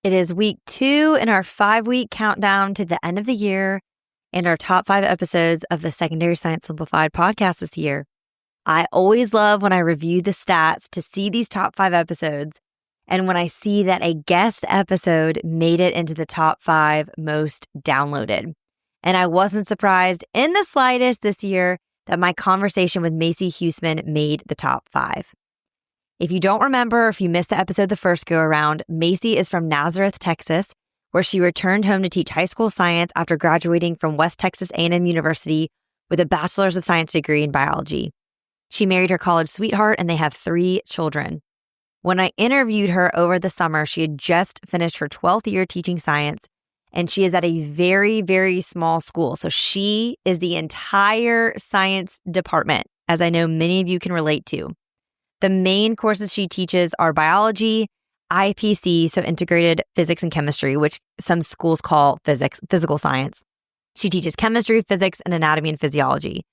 It is week 2 in our 5-week countdown to the end of the year and our top 5 episodes of the Secondary Science Simplified podcast this year. I always love when I review the stats to see these top 5 episodes and when I see that a guest episode made it into the top 5 most downloaded. And I wasn't surprised in the slightest this year that my conversation with Macee Huseman made the top 5. If you don't remember, if you missed the episode the first go around, Macee is from Nazareth, Texas, where she returned home to teach high school science after graduating from West Texas A&M University with a bachelor's of science degree in biology. She married her college sweetheart and they have 3 children. When I interviewed her over the summer, she had just finished her 12th year teaching science, and she is at a very, very small school. So she is the entire science department, as I know many of you can relate to. The main courses she teaches are biology, IPC, so integrated physics and chemistry, which some schools call physical science. She teaches chemistry, physics, and anatomy and physiology.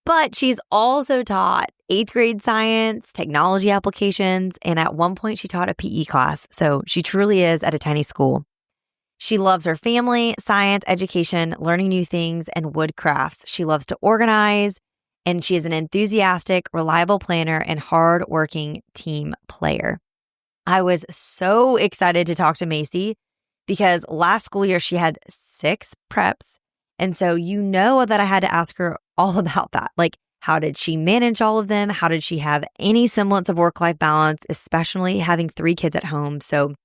But she's also taught 8th grade science, technology applications, and at one point she taught a PE class. So she truly is at a tiny school. She loves her family, science, education, learning new things, and wood crafts. She loves to organize, and she is an enthusiastic, reliable planner, and hardworking team player. I was so excited to talk to Macee because last school year she had 6 preps. And so you know that I had to ask her all about that. Like, how did she manage all of them? How did she have any semblance of work-life balance, especially having 3 kids at home? So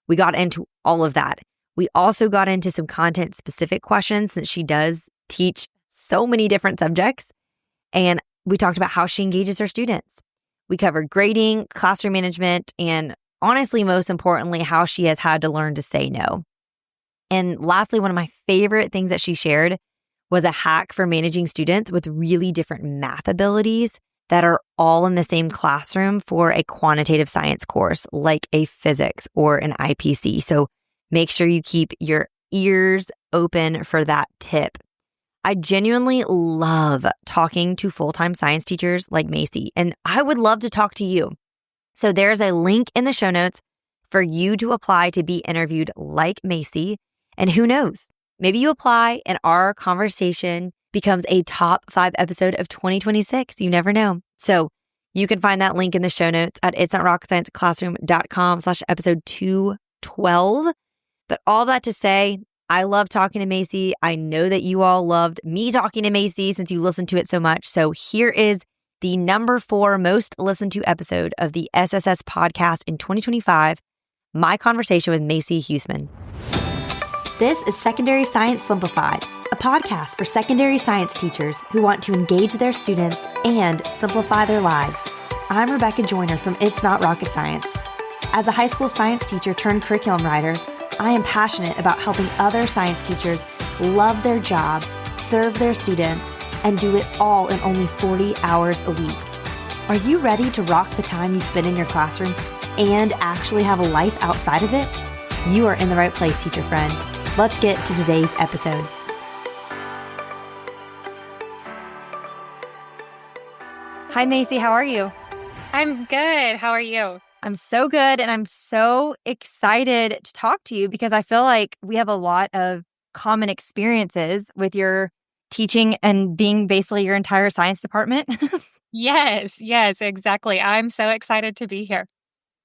we got into all of that. We also got into some content-specific questions since she does teach so many different subjects. And we talked about how she engages her students. We covered grading, classroom management, and honestly, most importantly, how she has had to learn to say no. And lastly, one of my favorite things that she shared was a hack for managing students with really different math abilities that are all in the same classroom for a quantitative science course, like a physics or an IPC. So make sure you keep your ears open for that tip. I genuinely love talking to full-time science teachers like Macee, and I would love to talk to you. So there's a link in the show notes for you to apply to be interviewed like Macee. And who knows, maybe you apply and our conversation becomes a top 5 episode of 2026. You never know. So you can find that link in the show notes at itsnotrocketscienceclassroom.com/episode 212. But all that to say, I love talking to Macee. I know that you all loved me talking to Macee since you listened to it so much. So here is the number 4 most listened to episode of the SSS podcast in 2025, my conversation with Macee Huseman. This is Secondary Science Simplified, a podcast for secondary science teachers who want to engage their students and simplify their lives. I'm Rebecca Joyner from It's Not Rocket Science. As a high school science teacher turned curriculum writer, I am passionate about helping other science teachers love their jobs, serve their students, and do it all in only 40 hours a week. Are you ready to rock the time you spend in your classroom and actually have a life outside of it? You are in the right place, teacher friend. Let's get to today's episode. Hi, Macee. How are you? I'm good. How are you? I'm so good, and I'm so excited to talk to you because I feel like we have a lot of common experiences with your teaching and being basically your entire science department. Yes, exactly. I'm so excited to be here.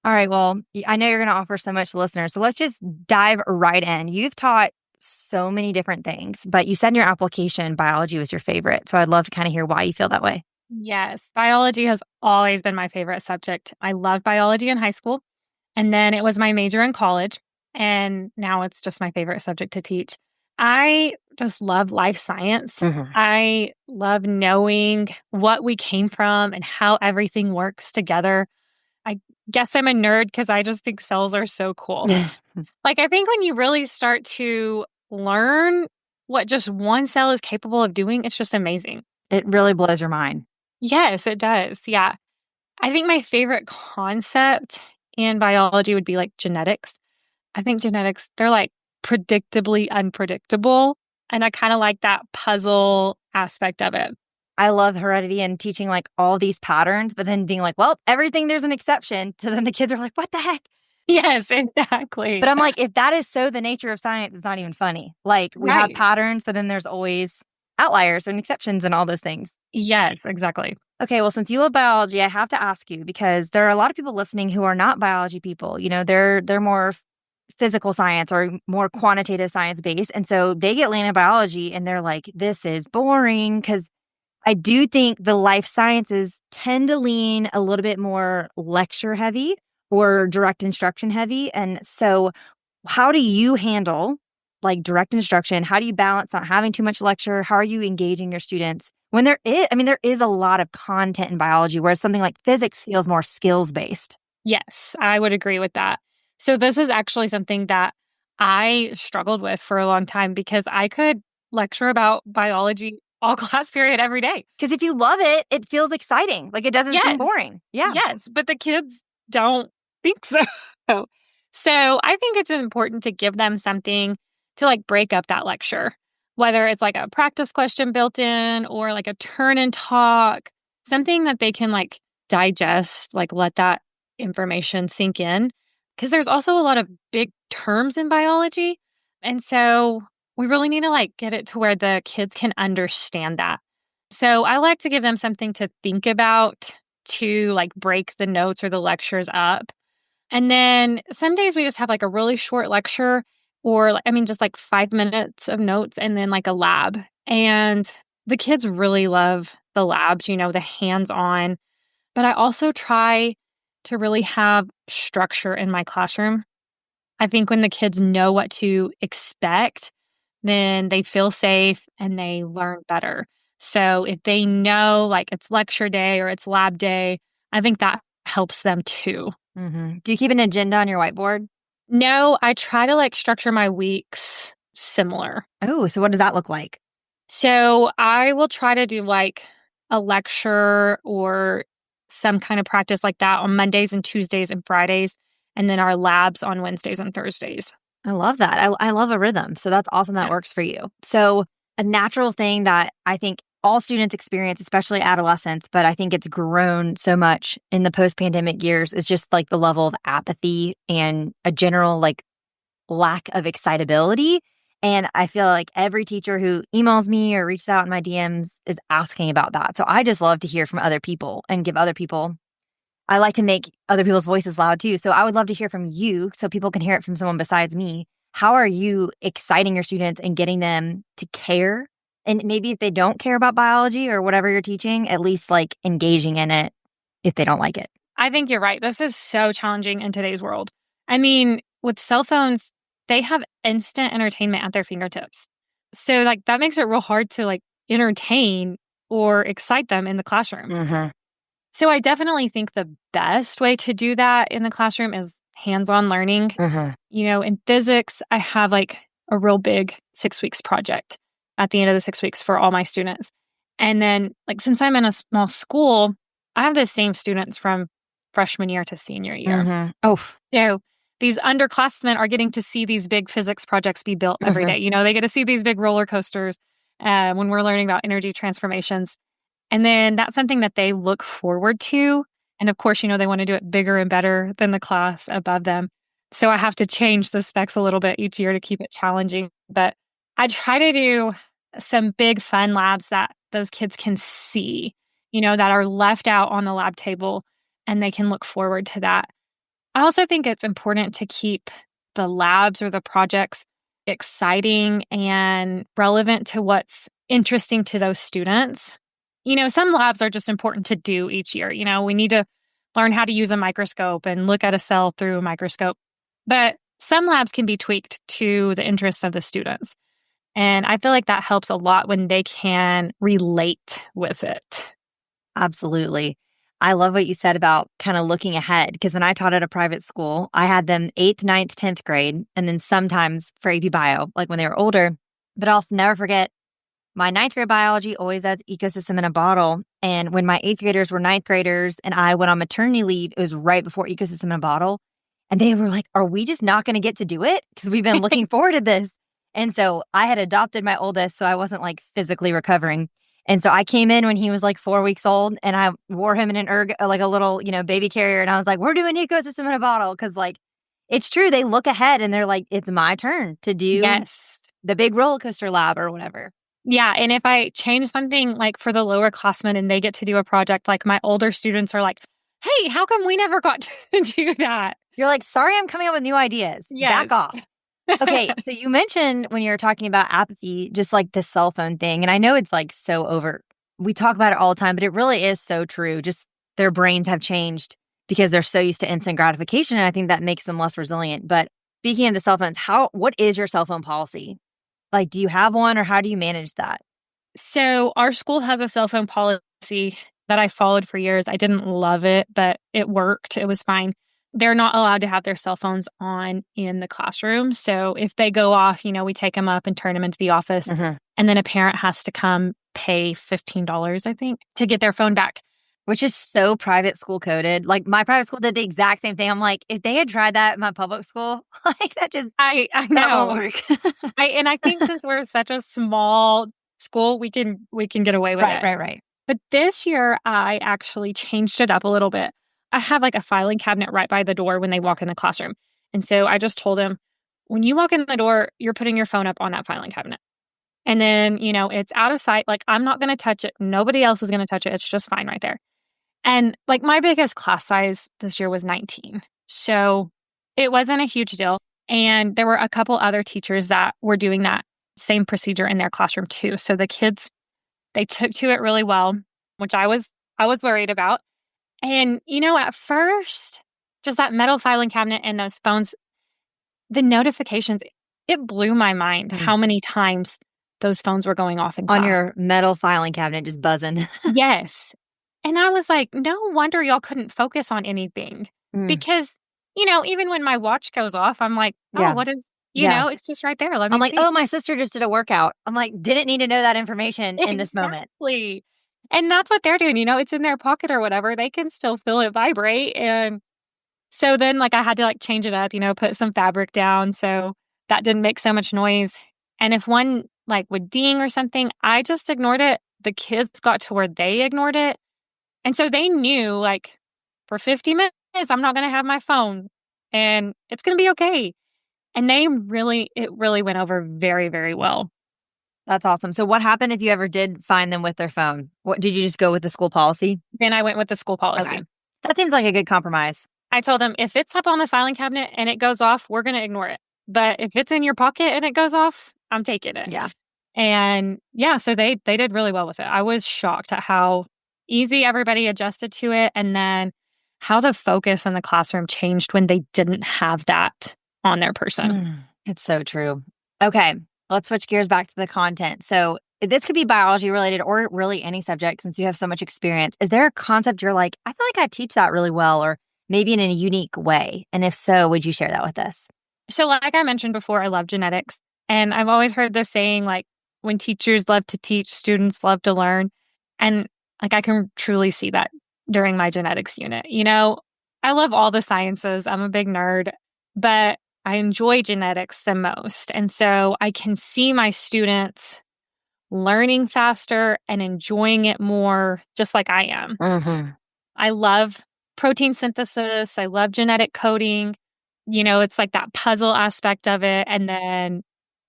All right, well, I know you're going to offer so much to listeners, so let's just dive right in. You've taught so many different things, but you said in your application biology was your favorite, so I'd love to kind of hear why you feel that way. Yes, biology has always been my favorite subject. I loved biology in high school, and then it was my major in college, and now it's just my favorite subject to teach. I just love life science. Mm-hmm. I love knowing what we came from and how everything works together. I guess I'm a nerd because I just think cells are so cool. Like, I think when you really start to learn what just one cell is capable of doing, it's just amazing. It really blows your mind. Yes, it does. Yeah. I think my favorite concept in biology would be like genetics. I think genetics, they're like predictably unpredictable. And I kind of like that puzzle aspect of it. I love heredity and teaching like all these patterns, but then being like, well, everything there's an exception. So then the kids are like, what the heck? Yes, exactly. But I'm like, if that is so the nature of science, it's not even funny. Like we have Right. patterns, but then there's always outliers and exceptions and all those things. Yes, exactly. Okay, well, since you love biology, I have to ask you because there are a lot of people listening who are not biology people. They're more physical science or more quantitative science based, and so they get landed in biology and they're like, "This is boring." Because I do think the life sciences tend to lean a little bit more lecture heavy or direct instruction heavy, and so how do you handle like direct instruction? How do you balance not having too much lecture? How are you engaging your students when there is a lot of content in biology, whereas something like physics feels more skills based? Yes, I would agree with that. So this is actually something that I struggled with for a long time because I could lecture about biology all class period every day. Because if you love it, it feels exciting. Like it doesn't seem Yes. boring. Yeah. Yes, but the kids don't think so. So I think it's important to give them something to like break up that lecture, whether it's like a practice question built in or like a turn and talk, something that they can like digest, like let that information sink in. Because there's also a lot of big terms in biology. And so we really need to like get it to where the kids can understand that. So I like to give them something to think about to like break the notes or the lectures up. And then some days we just have like a really short lecture or just like 5 minutes of notes and then like a lab. And the kids really love the labs, the hands on. But I also try to really have structure in my classroom. I think when the kids know what to expect, then they feel safe and they learn better. So if they know like it's lecture day or it's lab day, I think that helps them too. Do you keep an agenda on your whiteboard? No, I try to like structure my weeks similar. Oh, so what does that look like? So I will try to do like a lecture or some kind of practice like that on Mondays and Tuesdays and Fridays, and then our labs on Wednesdays and Thursdays. I love that. I love a rhythm. So that's awesome that Yeah. works for you. So, a natural thing that I think all students experience, especially adolescents, but I think it's grown so much in the post pandemic years, is just like the level of apathy and a general like lack of excitability. And I feel like every teacher who emails me or reaches out in my DMs is asking about that. So, I just love to hear from other people and give other people. I like to make other people's voices loud too. So I would love to hear from you so people can hear it from someone besides me. How are you exciting your students and getting them to care? And maybe if they don't care about biology or whatever you're teaching, at least like engaging in it if they don't like it. I think you're right. This is so challenging in today's world. I mean, with cell phones, they have instant entertainment at their fingertips. So like that makes it real hard to like entertain or excite them in the classroom. So I definitely think the best way to do that in the classroom is hands-on learning. In physics, I have like a real big 6 weeks project at the end of the 6 weeks for all my students. And then like since I'm in a small school, I have the same students from freshman year to senior year. Oh, So these underclassmen are getting to see these big physics projects be built every day. They get to see these big roller coasters when we're learning about energy transformations. And then that's something that they look forward to. And of course, they want to do it bigger and better than the class above them. So I have to change the specs a little bit each year to keep it challenging. But I try to do some big fun labs that those kids can see, that are left out on the lab table and they can look forward to that. I also think it's important to keep the labs or the projects exciting and relevant to what's interesting to those students. Some labs are just important to do each year. We need to learn how to use a microscope and look at a cell through a microscope. But some labs can be tweaked to the interests of the students. And I feel like that helps a lot when they can relate with it. absolutely. I love what you said about kind of looking ahead because when I taught at a private school, I had them 8th, ninth, 10th grade, and then sometimes for AP Bio, like when they were older. But I'll never forget my ninth grade biology always has ecosystem in a bottle. And when my 8th graders were ninth graders and I went on maternity leave, it was right before ecosystem in a bottle. And they were like, are we just not going to get to do it? Because we've been looking forward to this. And so I had adopted my oldest, so I wasn't like physically recovering. And so I came in when he was like 4 weeks old and I wore him in an like a little, baby carrier. And I was like, we're doing ecosystem in a bottle. Cause like It's true. They look ahead and they're like, it's my turn to do Yes. the big roller coaster lab or whatever. Yeah. And if I change something like for the lower classmen and they get to do a project, like my older students are like, hey, how come we never got to do that? You're like, sorry, I'm coming up with new ideas. Yes. Back off. Okay. So you mentioned when you were talking about apathy, just like the cell phone thing. And I know it's like so over. We talk about it all the time, but it really is so true. Just their brains have changed because they're so used to instant gratification. And I think that makes them less resilient. But speaking of the cell phones, what is your cell phone policy? Like, do you have one or how do you manage that? So our school has a cell phone policy that I followed for years. I didn't love it, but it worked. It was fine. They're not allowed to have their cell phones on in the classroom. So if they go off, we take them up and turn them into the office. Mm-hmm. And then a parent has to come pay $15, I think, to get their phone back. Which is so private school coded. Like my private school did the exact same thing. I'm like, if they had tried that in my public school, like that just I that know. won't work. I think since we're such a small school, we can get away with it. Right. But this year, I actually changed it up a little bit. I have like a filing cabinet right by the door when they walk in the classroom. And so I just told them, when you walk in the door, you're putting your phone up on that filing cabinet. And then, it's out of sight. Like, I'm not going to touch it. Nobody else is going to touch it. It's just fine right there. And like my biggest class size this year was 19. So it wasn't a huge deal. And there were a couple other teachers that were doing that same procedure in their classroom too. So the kids, they took to it really well, which I was worried about. And, at first, just that metal filing cabinet and those phones, the notifications, it blew my mind how many times those phones were going off in class. On your metal filing cabinet, just buzzing. Yes. And I was like, no wonder y'all couldn't focus on anything. Because, even when my watch goes off, I'm like, what is, it's just right there. Let me I'm like, see. oh, my sister just did a workout. I'm like, didn't need to know that information in this moment. Exactly. And that's what they're doing. It's in their pocket or whatever. They can still feel it vibrate. And so then I had to change it up, put some fabric down so that didn't make so much noise. And if one would ding or something, I just ignored it. The kids got to where they ignored it. And so they knew for 50 minutes, I'm not going to have my phone and it's going to be okay. And it really went over very, very well. That's awesome. So what happened if you ever did find them with their phone? What did you just go with the school policy? Then I went with the school policy. Okay. That seems like a good compromise. I told them if it's up on the filing cabinet and it goes off, we're going to ignore it. But if it's in your pocket and it goes off, I'm taking it. Yeah. And so they did really well with it. I was shocked at how easy everybody adjusted to it. And then how the focus in the classroom changed when they didn't have that on their person. It's so true. Okay. Let's switch gears back to the content. So this could be biology related or really any subject since you have so much experience. Is there a concept you're like, I feel like I teach that really well or maybe in a unique way? And if so, would you share that with us? So like I mentioned before, I love genetics. And I've always heard this saying, when teachers love to teach, students love to learn. And I can truly see that during my genetics unit. I love all the sciences. I'm a big nerd, but I enjoy genetics the most. And so I can see my students learning faster and enjoying it more, just like I am. Mm-hmm. I love protein synthesis. I love genetic coding. It's that puzzle aspect of it. And then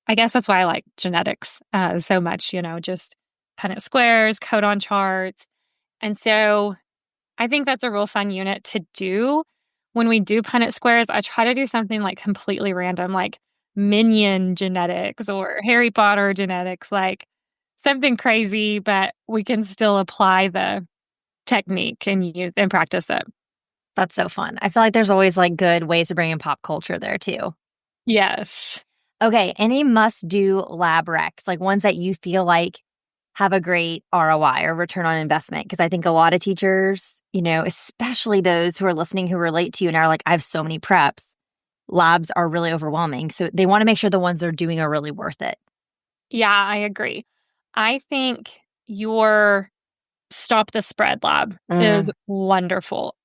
I guess that's why I like genetics so much, just Punnett squares, codon charts. And so I think that's a real fun unit to do. When we do Punnett squares, I try to do something completely random, like Minion genetics or Harry Potter genetics, something crazy, but we can still apply the technique and use and practice it. That's so fun. I feel like there's always good ways to bring in pop culture there too. Yes. Okay. Any must-do lab recs, ones that you feel have a great ROI or return on investment? Because I think a lot of teachers, especially those who are listening who relate to you and are I have so many preps, labs are really overwhelming. So they want to make sure the ones they're doing are really worth it. Yeah, I agree. I think your Stop the Spread lab is wonderful.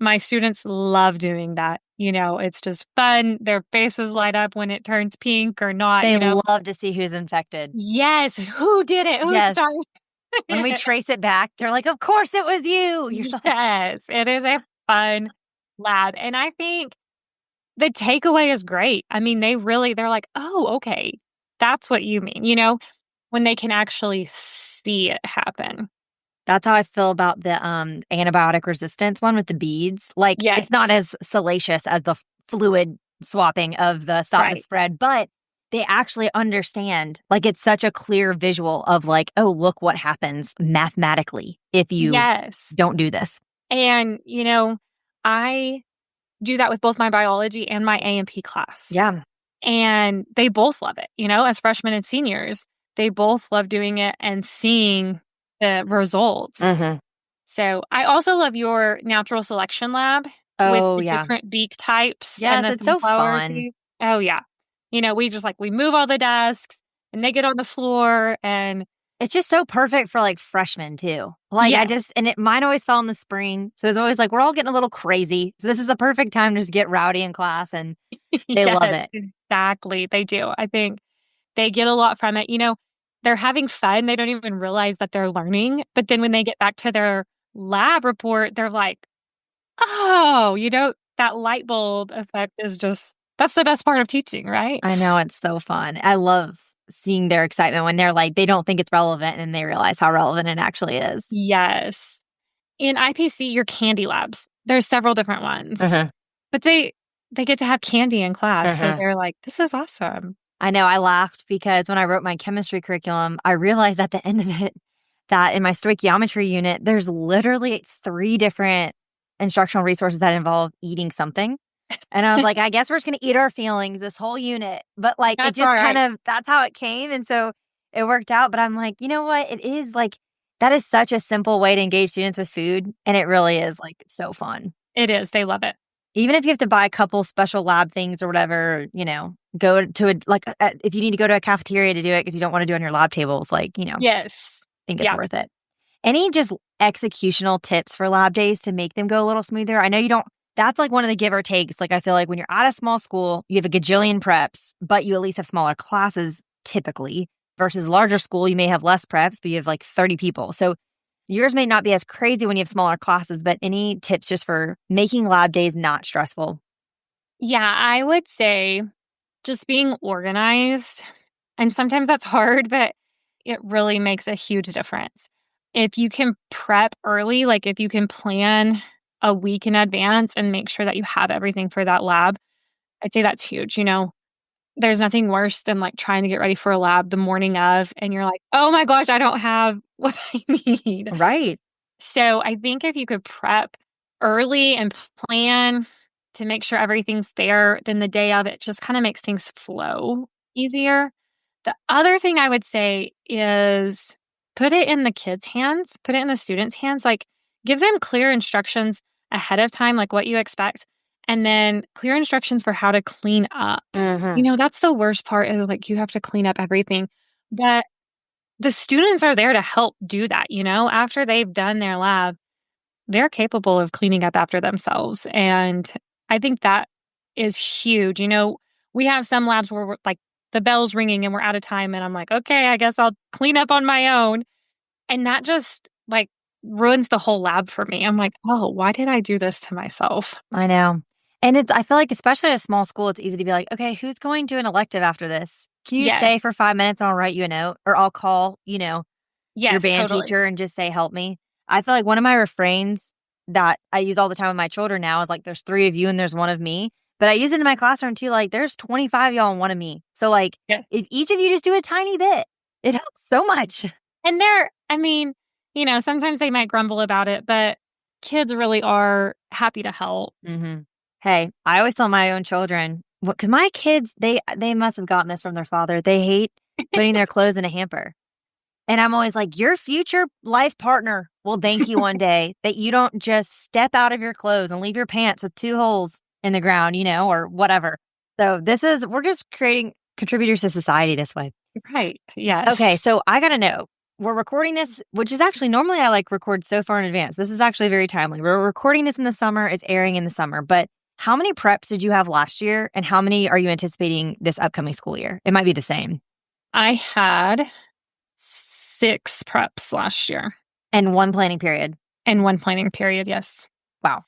My students love doing that. It's just fun. Their faces light up when it turns pink or not. They love to see who's infected. Yes. Who did it? Who started? When we trace it back, they're like, of course it was you. Yes. It is a fun lab. And I think the takeaway is great. I mean, they're like, oh, okay, that's what you mean, when they can actually see it happen. That's how I feel about the antibiotic resistance one with the beads. Like, it's not Yes. as salacious as the fluid swapping of the stop the Right. spread, but they actually understand. Like, it's such a clear visual of like, oh, look what happens mathematically if you Yes. don't do this. And, I do that with both my biology and my A&P class. Yeah. And they both love it, as freshmen and seniors. They both love doing it and seeing the results. Mm-hmm. So I also love your natural selection lab with Oh, the yeah. different beak types and Yes, the it's so sunflower fun. seeds. Oh, yeah. We move all the desks and they get on the floor and It's just so perfect for like freshmen too. Like yes, mine always fell in the spring. So it's always like, we're all getting a little crazy. So this is a perfect time to just get rowdy in class and they love yes, it. exactly. They do. I think they get a lot from it. They're having fun. They don't even realize that they're learning. But then when they get back to their lab report, they're like, oh, that light bulb effect is that's the best part of teaching, right? I know, it's so fun. I love seeing their excitement when they're like, they don't think it's relevant and they realize how relevant it actually is. Yes. In IPC, your candy labs, there's several different ones, Uh-huh. but they get to have candy in class. So Uh-huh. they're like, this is awesome. I know, I laughed because when I wrote my chemistry curriculum, I realized at the end of it that in my stoichiometry unit, there's literally 3 different instructional resources that involve eating something. And I was like, I guess we're just gonna eat our feelings this whole unit. But like it That's all just kind right. of that's how it came. And so it worked out. But I'm like, you know what? It is like that is such a simple way to engage students with food. And it really is like so fun. It is. They love it. Even if you have to buy a couple special lab things or whatever, go to if you need to go to a cafeteria to do it because you don't want to do it on your lab tables, like, Yes. think it's Yeah. worth it. Any just executional tips for lab days to make them go a little smoother? I know you don't that's like one of the give or takes. Like, I feel like when you're at a small school, you have a gajillion preps, but you at least have smaller classes typically versus larger school, you may have less preps, but you have like 30 people. So yours may not be as crazy when you have smaller classes, but any tips just for making lab days not stressful? Yeah. I would say just being organized. And sometimes that's hard, but it really makes a huge difference. If you can prep early, like if you can plan a week in advance and make sure that you have everything for that lab, I'd say that's huge. There's nothing worse than like trying to get ready for a lab the morning of and you're like, oh my gosh, I don't have what I need. Right. So I think if you could prep early and plan to make sure everything's there, then the day of it just kind of makes things flow easier. The other thing I would say is put it in the kids' hands, put it in the students' hands, like give them clear instructions ahead of time, like what you expect, and then clear instructions for how to clean up. Mm-hmm. That's the worst part is like you have to clean up everything. But the students are there to help do that, after they've done their lab, they're capable of cleaning up after themselves. And I think that is huge. We have some labs where we're like the bell's ringing and we're out of time. And I'm like, okay, I guess I'll clean up on my own. And that just like ruins the whole lab for me. I'm like, oh, why did I do this to myself? I know. And I feel like, especially at a small school, it's easy to be like, okay, who's going to an elective after this? Can you just stay for Yes. 5 minutes and I'll write you a note or I'll call, your Yes, band totally. teacher and just say, help me. I feel like one of my refrains that I use all the time with my children now is like, there's 3 of you and there's 1 of me. But I use it in my classroom too. Like, there's 25 y'all and 1 of me. So, like, Yeah. if each of you just do a tiny bit, it helps so much. And sometimes they might grumble about it, but kids really are happy to help. Mm-hmm. Hey, I always tell my own children, because my kids, they must have gotten this from their father. They hate putting their clothes in a hamper. And I'm always like, your future life partner will thank you one day that you don't just step out of your clothes and leave your pants with 2 holes in the ground, or whatever. So we're just creating contributors to society this way. Right. Yes. Okay, so I got to know, we're recording this, which is actually normally I like record so far in advance. This is actually very timely. We're recording this in the summer, it's airing in the summer, but how many preps did you have last year and how many are you anticipating this upcoming school year? It might be the same. I had 6 preps last year And 1 planning period. and 1 planning period. Yes. Wow.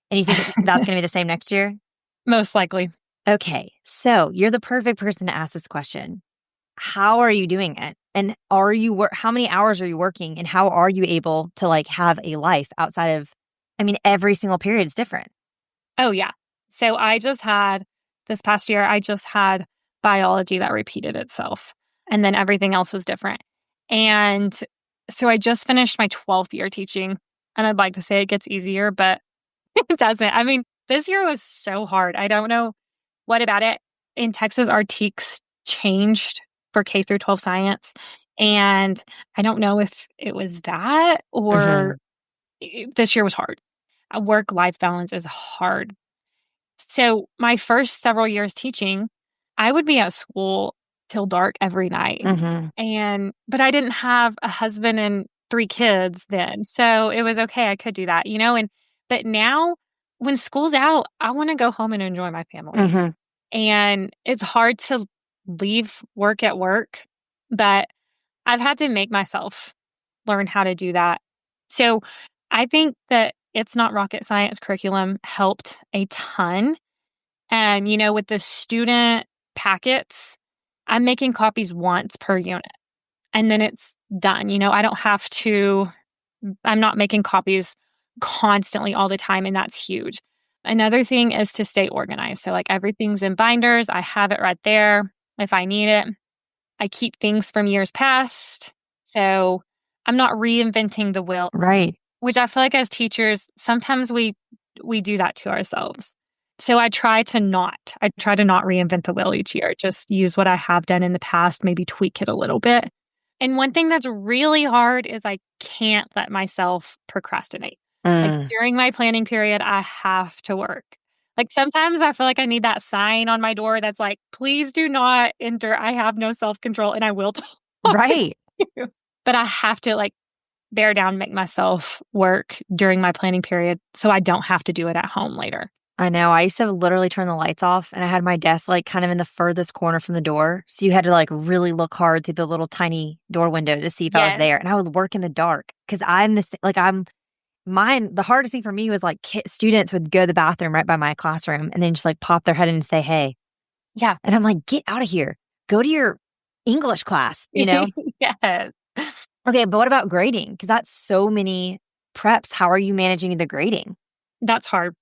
And you think that's going to be the same next year? Most likely. Okay, so you're the perfect person to ask this question. How are you doing it? And how many hours are you working? And how are you able to like have a life outside of, I mean, every single period is different. Oh, yeah. So this past year, I just had biology that repeated itself. And then everything else was different. And so I just finished my 12th year teaching. And I'd like to say it gets easier, but it doesn't. I mean, this year was so hard. I don't know what about it. In Texas, our TEKS changed for K through 12 science. And I don't know if it was that or this year was hard. Work life balance is hard. So, my first several years teaching, I would be at school till dark every night. But I didn't have a husband and 3 kids then. So, it was okay. I could do that, but now when school's out, I want to go home and enjoy my family. And it's hard to leave work at work, but I've had to make myself learn how to do that. So I think that It's Not Rocket Science curriculum helped a ton. And, with the student packets, I'm making copies once per unit and then it's done. I'm not making copies constantly all the time. And that's huge. Another thing is to stay organized. So, like, everything's in binders. I have it right there if I need it. I keep things from years past. So I'm not reinventing the wheel. Right. Which I feel like as teachers, sometimes we do that to ourselves. So I try to not reinvent the wheel each year. Just use what I have done in the past, maybe tweak it a little bit. And one thing that's really hard is I can't let myself procrastinate. Like during my planning period, I have to work. Like sometimes I feel like I need that sign on my door that's like, please do not enter. I have no self-control and I will talk Right. to you. But I have to like bear down, make myself work during my planning period so I don't have to do it at home later. I know. I used to literally turn the lights off and I had my desk like kind of in the furthest corner from the door. So you had to like really look hard through the little tiny door window to see if I was there. And I would work in the dark because the hardest thing for me was like students would go to the bathroom right by my classroom and then just like pop their head in and say, hey. Yeah. And I'm like, get out of here. Go to your English class, Yes. Okay, but what about grading? Because that's so many preps. How are you managing the grading? That's hard.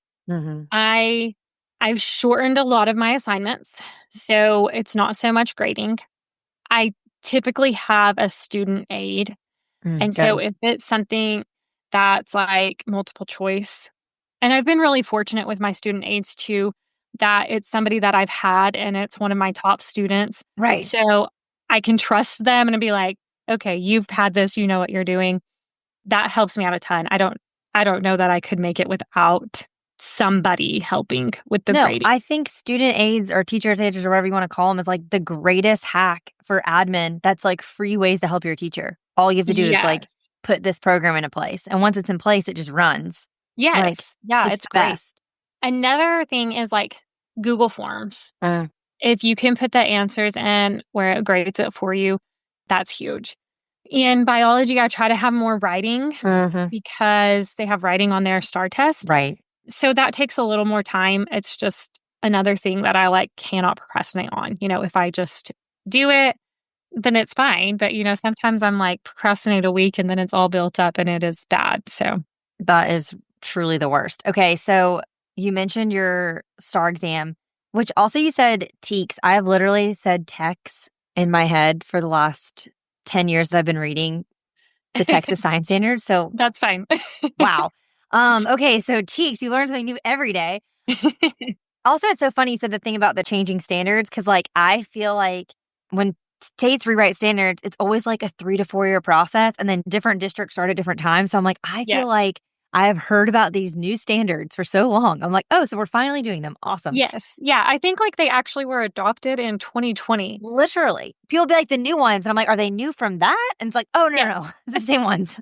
I've shortened a lot of my assignments, so it's not so much grading. I typically have a student aide. And so if it's something that's like multiple choice, and I've been really fortunate with my student aides too, that it's somebody that I've had and it's one of my top students. Right. So I can trust them and be like, okay, you've had this, you know what you're doing. That helps me out a ton. I don't know that I could make it without somebody helping with the grading. I think student aides or teachers aides or whatever you want to call them is like the greatest hack for admin. That's like free ways to help your teacher. All you have to do is like put this program into place. And once it's in place, it just runs. Yes. It's great. Best. Another thing is like Google Forms. If you can put the answers in where it grades it for you, that's huge. In biology, I try to have more writing because they have writing on their STAR test. Right. So that takes a little more time. It's just another thing that I cannot procrastinate on. If I just do it, then it's fine. But, sometimes I'm like procrastinate a week and then it's all built up and it is bad. So that is truly the worst. Okay. So you mentioned your STAR exam, which also you said TEKS. I have literally said TEKS in my head for the last 10 years that I've been reading the Texas Science Standards. So that's fine. Wow. Okay. So TEKS, you learn something new every day. Also, it's so funny you said the thing about the changing standards because I feel like when states rewrite standards, it's always like a 3 to 4 year process and then different districts start at different times. So I'm like, I feel like I have heard about these new standards for so long. I'm like, oh, so we're finally doing them. Awesome. Yes. Yeah. I think they actually were adopted in 2020. Literally. People be like the new ones. And I'm like, are they new from that? And it's like, oh, no. It's the same ones.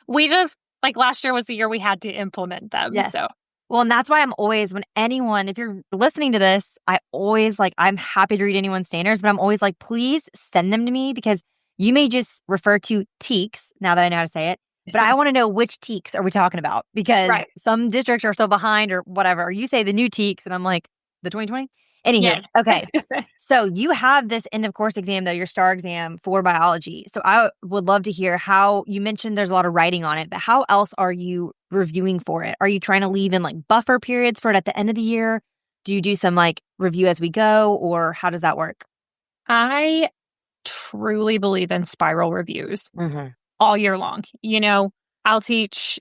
We just, last year was the year we had to implement them. Yes. So. Well, and that's why I'm always, if you're listening to this, I always I'm happy to read anyone's standards, but I'm always like, please send them to me because you may just refer to TEKS now that I know how to say it. But I want to know which TEKS are we talking about because some districts are still behind or whatever. Or you say the new TEKS and I'm like, The 2020? Anywho, Yeah. okay. So you have this end of course exam, though, your STAR exam for biology. So I would love to hear how you mentioned there's a lot of writing on it, but how else are you reviewing for it? Are you trying to leave in like buffer periods for it at the end of the year? Do you do some like review as we go, or how does that work? I truly believe in spiral reviews Mm-hmm. all year long. I'll teach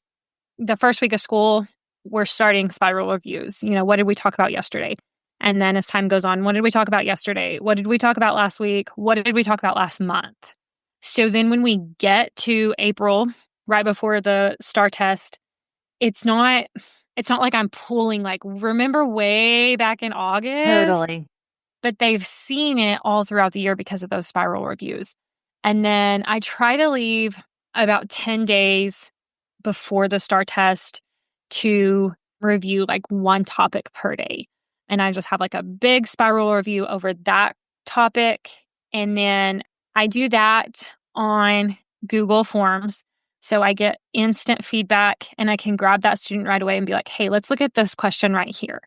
the first week of school, we're starting spiral reviews. What did we talk about yesterday? And then as time goes on, what did we talk about yesterday? What did we talk about last week? What did we talk about last month? So then when we get to April, right before the STAR test, it's not like I'm pulling like remember way back in August, Totally. but they've seen it all throughout the year because of those spiral reviews. And then I try to leave about 10 days before the STAR test to review like one topic per day. And I just have like a big spiral review over that topic. And then I do that on Google Forms. So I get instant feedback and I can grab that student right away and be like, hey, let's look at this question right here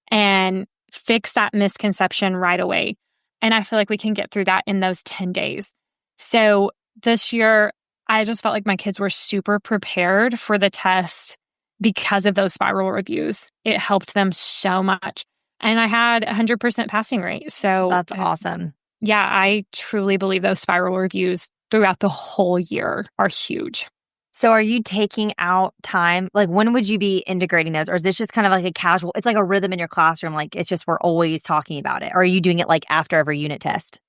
and fix that misconception right away. And I feel like we can get through that in those 10 days. So this year, I just felt like my kids were super prepared for the test because of those spiral reviews. It helped them so much. And I had 100% passing rate. So, That's awesome. yeah, I truly believe those spiral reviews throughout the whole year are huge. So are you taking out time? Like, when would you be integrating those? Or is this just kind of like a casual, it's like a rhythm in your classroom. Like, it's just, we're always talking about it. Or are you doing it like after every unit test?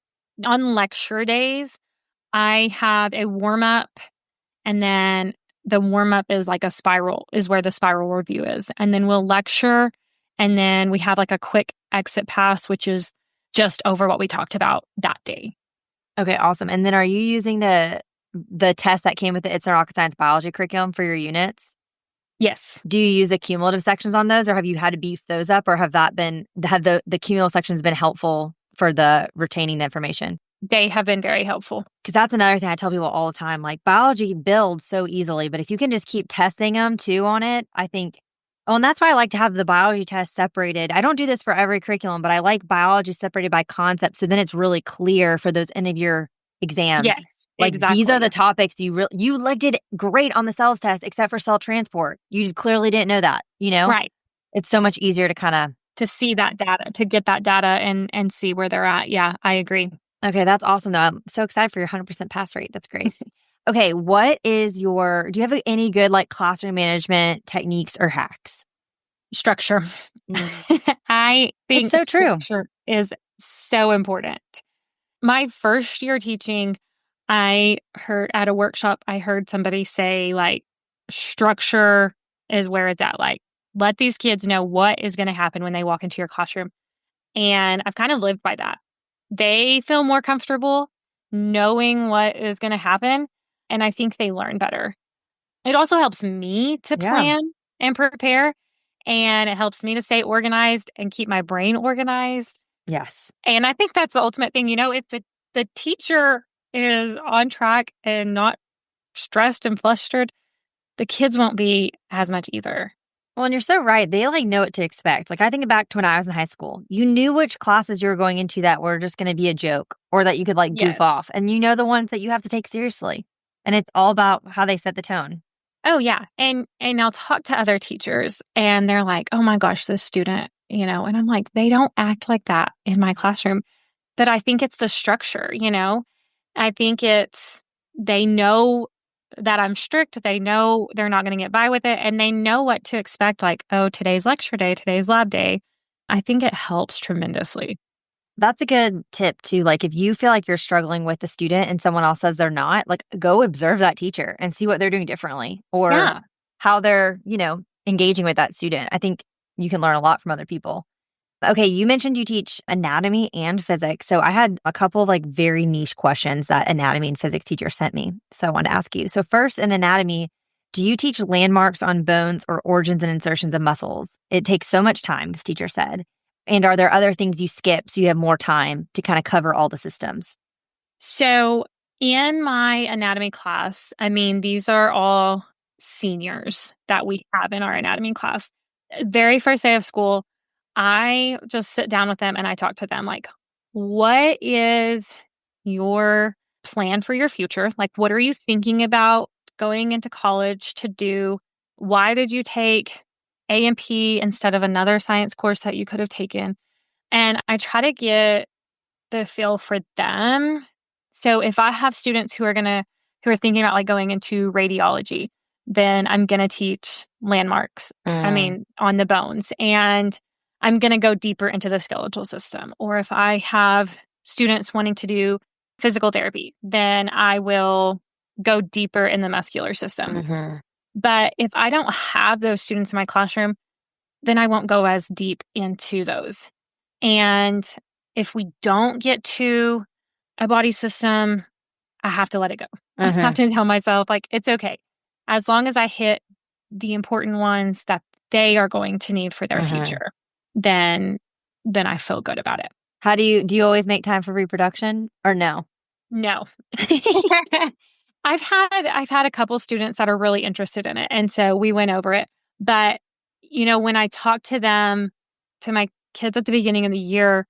On lecture days, I have a warm up, and then the warm up is like a spiral, is where the spiral review is. And then we'll lecture, and then we have like a quick exit pass, which is just over what we talked about that day. Okay, awesome. And then are you using the test that came with the It's Our Rocket Science Biology curriculum for your units? Yes, Do you use the cumulative sections on those, or have you had to beef those up, or have the cumulative sections been helpful for the retaining the information? they have been very helpful. Because that's another thing I tell people all the time. Like, biology builds so easily, but if you can just keep testing them too on it, I think. Oh, and that's why I like to have the biology test separated. I don't do this for every curriculum, but I like biology separated by concept. So then it's really clear for those end of year exams. Yes, Like, these are the exactly. topics you like did great on the cells test, except for cell transport. You clearly didn't know that, Right. It's so much easier to kind of. To see that data, to get that data and see where they're at. Yeah, I agree. Okay, that's awesome, though. I'm so excited for your 100% pass rate. That's great. Okay, do you have any good like classroom management techniques or hacks? Structure. Mm. I It's think so true. structure is so important. My first year teaching, I heard at a workshop, I heard somebody say, like, structure is where it's at. Like, let these kids know what is going to happen when they walk into your classroom. And I've kind of lived by that. They feel more comfortable knowing what is going to happen. And I think they learn better. It also helps me to Yeah. plan and prepare. And it helps me to stay organized and keep my brain organized. Yes. And I think that's the ultimate thing. If the teacher is on track and not stressed and flustered, the kids won't be as much either. Well, and you're so right. They like know what to expect. Like, I think back to when I was in high school. You knew which classes you were going into that were just going to be a joke or that you could like goof Yes. off. And you know the ones that you have to take seriously. And it's all about how they set the tone. Oh, yeah. And I'll talk to other teachers and they're like, oh my gosh, this student, and I'm like, they don't act like that in my classroom. But I think it's the structure. I think they know that I'm strict. They know they're not going to get by with it. And they know what to expect. Like, oh, today's lecture day, today's lab day. I think it helps tremendously. That's a good tip too. Like, if you feel like you're struggling with a student and someone else says they're not, like, go observe that teacher and see what they're doing differently or Yeah. how they're, engaging with that student. I think you can learn a lot from other people. Okay, you mentioned you teach anatomy and physics. So I had a couple of like very niche questions that anatomy and physics teachers sent me. So I wanted to ask you. So first, in anatomy, do you teach landmarks on bones or origins and insertions of muscles? It takes so much time, this teacher said. And are there other things you skip so you have more time to kind of cover all the systems? So in my anatomy class, these are all seniors that we have in our anatomy class. Very first day of school, I just sit down with them and I talk to them like, what is your plan for your future? Like, what are you thinking about going into college to do? Why did you take A&P instead of another science course that you could have taken? And I try to get the feel for them. So if I have students who are thinking about like going into radiology, then I'm going to teach landmarks. I mean, on the bones, and I'm going to go deeper into the skeletal system. Or if I have students wanting to do physical therapy, then I will go deeper in the muscular system. But if I don't have those students in my classroom, then I won't go as deep into those. And if we don't get to a body system, I have to let it go. I have to tell myself, like, it's okay. As long as I hit the important ones that they are going to need for their future, then I feel good about it. How do you always make time for reproduction or no? No. I've had a couple students that are really interested in it. And so we went over it. But, when I talk to them, to my kids at the beginning of the year,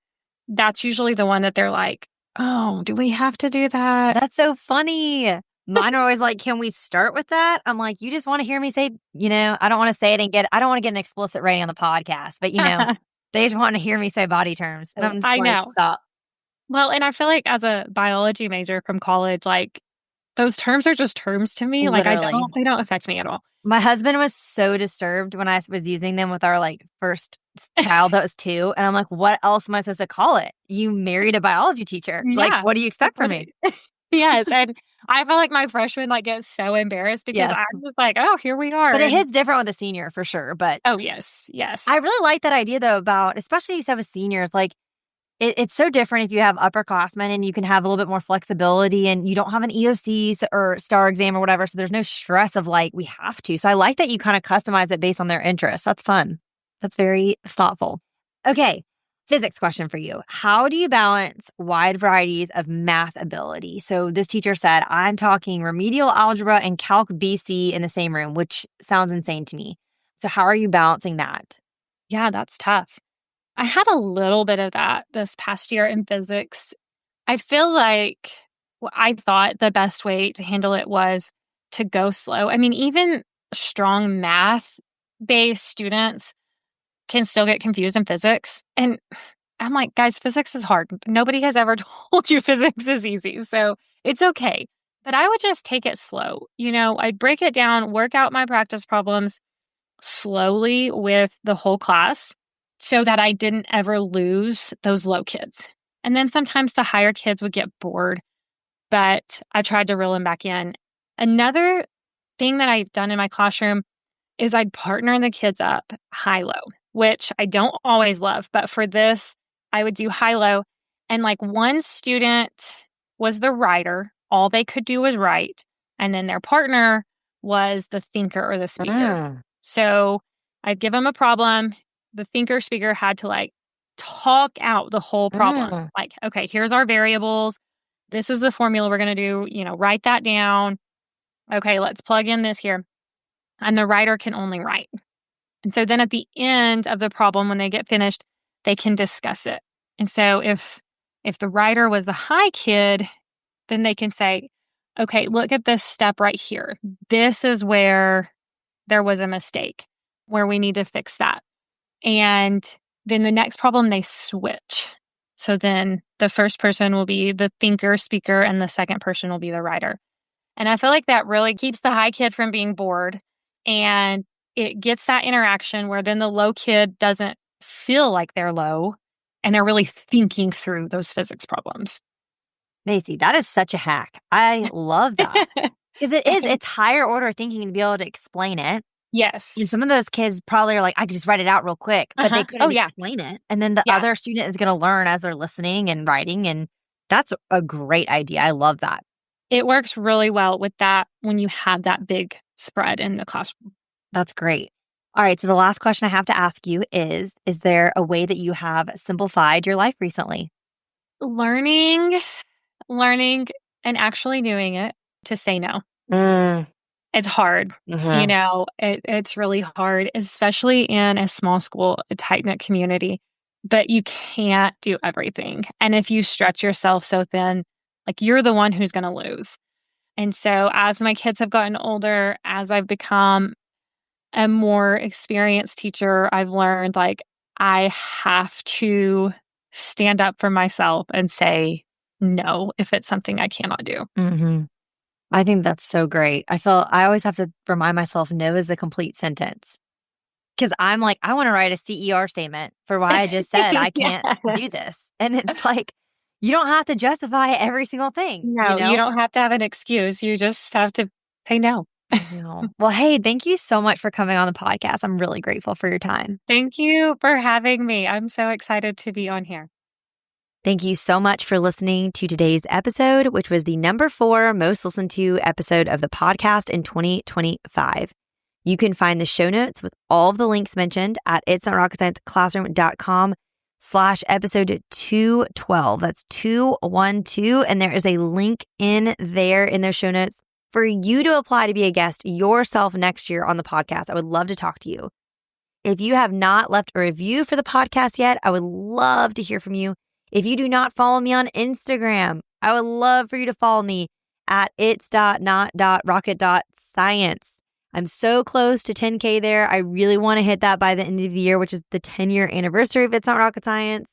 that's usually the one that they're like, oh, do we have to do that? That's so funny. Mine are always like, can we start with that? I'm like, you just want to hear me say, I don't want to say it and I don't want to get an explicit rating on the podcast, but they just want to hear me say body terms. And I'm just I like, know. stop. Well, and I feel like as a biology major from college, like those terms are just terms to me. Literally. Like they don't affect me at all. My husband was so disturbed when I was using them with our like first child that was 2. And I'm like, what else am I supposed to call it? You married a biology teacher. Yeah. Like, what do you expect from me? Yes. And I feel like my freshman like gets so embarrassed because I'm just like, oh, here we are. But it hits different with a senior for sure. But oh, yes. I really like that idea though about, especially you said with seniors, like it's so different if you have upperclassmen and you can have a little bit more flexibility and you don't have an EOC or STAR exam or whatever. So there's no stress of like, we have to. So I like that you kind of customize it based on their interests. That's fun. That's very thoughtful. Okay. Physics question for you. How do you balance wide varieties of math ability? So this teacher said, I'm talking remedial algebra and Calc BC in the same room, which sounds insane to me. So how are you balancing that? Yeah, that's tough. I had a little bit of that this past year in physics. I feel like I thought the best way to handle it was to go slow. I mean, even strong math-based students can still get confused in physics. And I'm like, guys, physics is hard. Nobody has ever told you physics is easy. So it's okay. But I would just take it slow. I'd break it down, work out my practice problems slowly with the whole class so that I didn't ever lose those low kids. And then sometimes the higher kids would get bored, but I tried to reel them back in. Another thing that I've done in my classroom is I'd partner the kids up high-low, which I don't always love. But for this, I would do high-low. And like one student was the writer. All they could do was write. And then their partner was the thinker or the speaker. So I'd give them a problem. The thinker speaker had to like talk out the whole problem. Like, okay, here's our variables. This is the formula we're going to do. Write that down. Okay, let's plug in this here. And the writer can only write. And so then at the end of the problem, when they get finished, they can discuss it. And so if the writer was the high kid, then they can say, okay, look at this step right here. This is where there was a mistake, where we need to fix that. And then the next problem, they switch. So then the first person will be the thinker, speaker, and the second person will be the writer. And I feel like that really keeps the high kid from being bored. And it gets that interaction where then the low kid doesn't feel like they're low and they're really thinking through those physics problems. Macee, that is such a hack. I love that. Because it's higher order thinking to be able to explain it. Yes. And some of those kids probably are like, I could just write it out real quick, but they couldn't explain it. And then the other student is going to learn as they're listening and writing. And that's a great idea. I love that. It works really well with that when you have that big spread in the classroom. That's great. All right. So the last question I have to ask you is there a way that you have simplified your life recently? Learning and actually doing it to say no. It's hard. It's really hard, especially in a small school, a tight-knit community. but you can't do everything. And if you stretch yourself so thin, like you're the one who's going to lose. And so as my kids have gotten older, as I've become a more experienced teacher, I've learned like I have to stand up for myself and say no if it's something I cannot do. Mm-hmm. I think that's so great. I always have to remind myself no is the complete sentence. Because I'm like, I want to write a CER statement for why I just said I can't do this. And it's like, you don't have to justify every single thing. No, you don't have to have an excuse. You just have to say no. Well, hey, thank you so much for coming on the podcast. I'm really grateful for your time. Thank you for having me. I'm so excited to be on here. Thank you so much for listening to today's episode, which was the number 4 most listened to episode of the podcast in 2025. You can find the show notes with all of the links mentioned at itsnotrocketscienceclassroom.com/episode 212. That's 212. And there is a link in there in those show notes for you to apply to be a guest yourself next year on the podcast. I would love to talk to you. If you have not left a review for the podcast yet, I would love to hear from you. If you do not follow me on Instagram, I would love for you to follow me at its.not.rocket.science. I'm so close to 10K there. I really want to hit that by the end of the year, which is the 10-year anniversary of It's Not Rocket Science.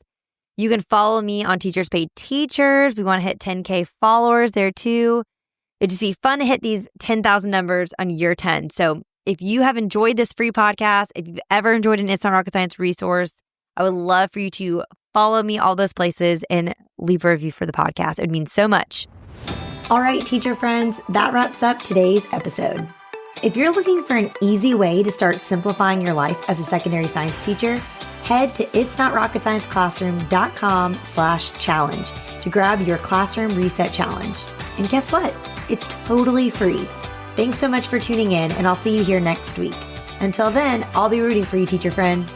You can follow me on Teachers Pay Teachers. We want to hit 10K followers there too. It'd just be fun to hit these 10,000 numbers on year 10. So if you have enjoyed this free podcast, if you've ever enjoyed an It's Not Rocket Science resource, I would love for you to follow me all those places and leave a review for the podcast. It would mean so much. All right, teacher friends, that wraps up today's episode. If you're looking for an easy way to start simplifying your life as a secondary science teacher, head to itsnotrocketscienceclassroom.com/challenge to grab your classroom reset challenge. And guess what? It's totally free. Thanks so much for tuning in, and I'll see you here next week. Until then, I'll be rooting for you, teacher friend.